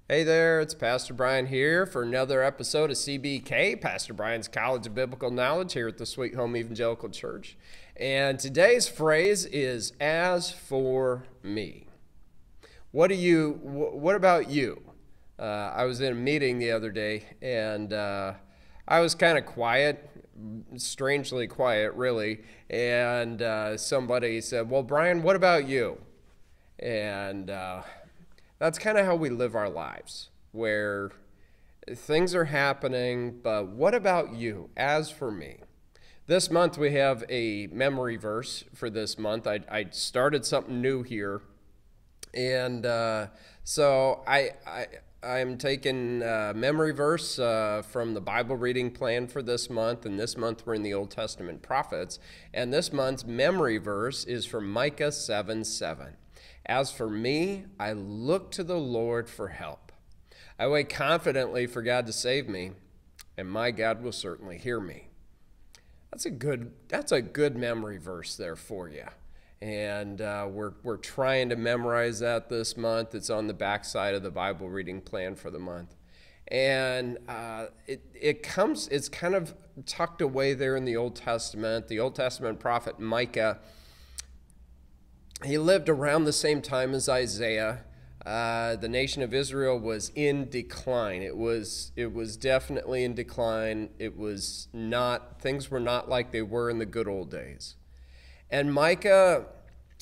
Hey there, it's Pastor Brian here for another episode of CBK, Pastor Brian's College of Biblical Knowledge here at the Sweet Home Evangelical Church. And today's phrase is, as for me. What about you? I was in a meeting the other day and I was kind of quiet, strangely quiet really, and somebody said, well, Brian, what about you? And that's kind of how we live our lives, where things are happening, but what about you? As for me. This month we have a memory verse for this month. I started something new here, and so I'm taking a memory verse from the Bible reading plan for this month, and this month we're in the Old Testament prophets, and this month's memory verse is from Micah 7:7. As for me, I look to the Lord for help. I wait confidently for God to save me, and my God will certainly hear me. That's a good memory verse there for you. And we're trying to memorize that this month. It's on the back side of the Bible reading plan for the month. And it's kind of tucked away there in the Old Testament. The Old Testament prophet Micah, he lived around the same time as Isaiah. The nation of Israel was in decline. It was definitely in decline. Things were not like they were in the good old days. And Micah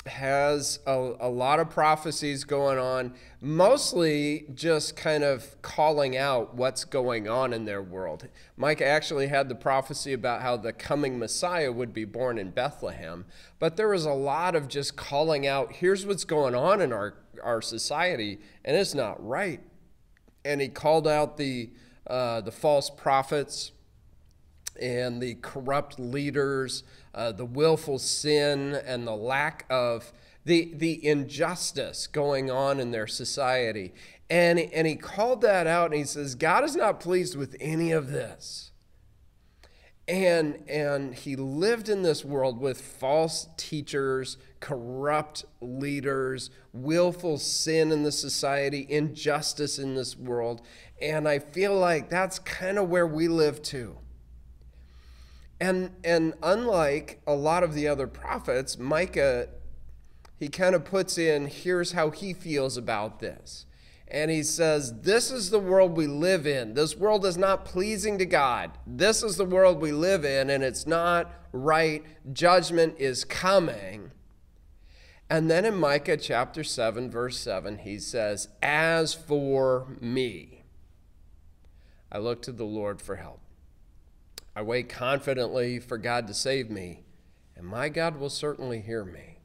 has a lot of prophecies going on, mostly just kind of calling out what's going on in their world. Micah actually had the prophecy about how the coming Messiah would be born in Bethlehem, but there was a lot of just calling out, here's what's going on in our society, and it's not right. And he called out the false prophets and the corrupt leaders, the willful sin, and the lack of the injustice going on in their society. And he called that out, and he says, God is not pleased with any of this. And he lived in this world with false teachers, corrupt leaders, willful sin in the society, injustice in this world. And I feel like that's kind of where we live too. And unlike a lot of the other prophets, Micah, he kind of puts in, here's how he feels about this. And he says, this is the world we live in. This world is not pleasing to God. This is the world we live in, and it's not right. Judgment is coming. And then in Micah chapter 7, verse 7, he says, as for me, I look to the Lord for help. I wait confidently for God to save me, and my God will certainly hear me.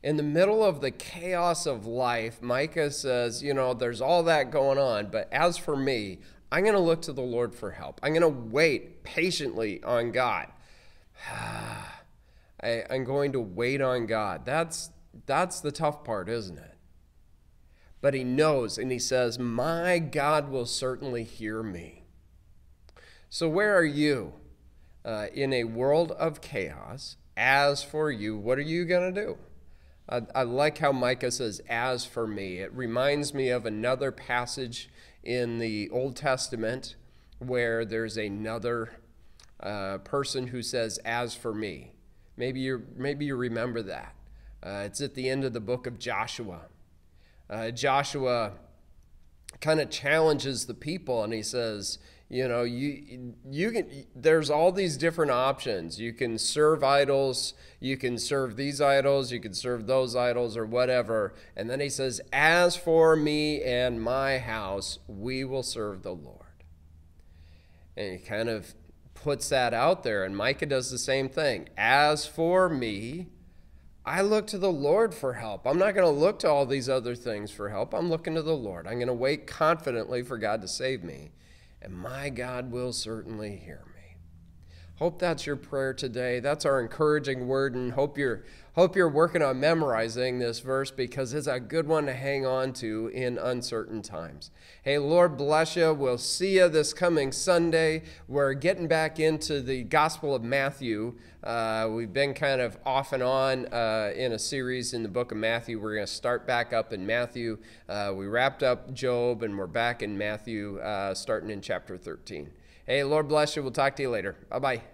In the middle of the chaos of life, Micah says, there's all that going on, but as for me, I'm going to look to the Lord for help. I'm going to wait patiently on God. I'm going to wait on God. That's the tough part, isn't it? But he knows, and he says, my God will certainly hear me. So where are you in a world of chaos? As for you, what are you going to do? I like how Micah says, as for me. It reminds me of another passage in the Old Testament where there's another person who says, as for me. Maybe you remember that. It's at the end of the book of Joshua. Joshua kind of challenges the people, and he says, there's all these different options. You can serve idols, you can serve these idols, you can serve those idols, or whatever. And then he says, as for me and my house, we will serve the Lord. And he kind of puts that out there, and Micah does the same thing. As for me, I look to the Lord for help. I'm not going to look to all these other things for help. I'm looking to the Lord. I'm going to wait confidently for God to save me. And my God will certainly hear me. Hope that's your prayer today. That's our encouraging word, and hope Hope you're working on memorizing this verse because it's a good one to hang on to in uncertain times. Hey, Lord bless you. We'll see you this coming Sunday. We're getting back into the Gospel of Matthew. We've been kind of off and on in a series in the book of Matthew. We're going to start back up in Matthew. We wrapped up Job, and we're back in Matthew starting in chapter 13. Hey, Lord bless you. We'll talk to you later. Bye-bye.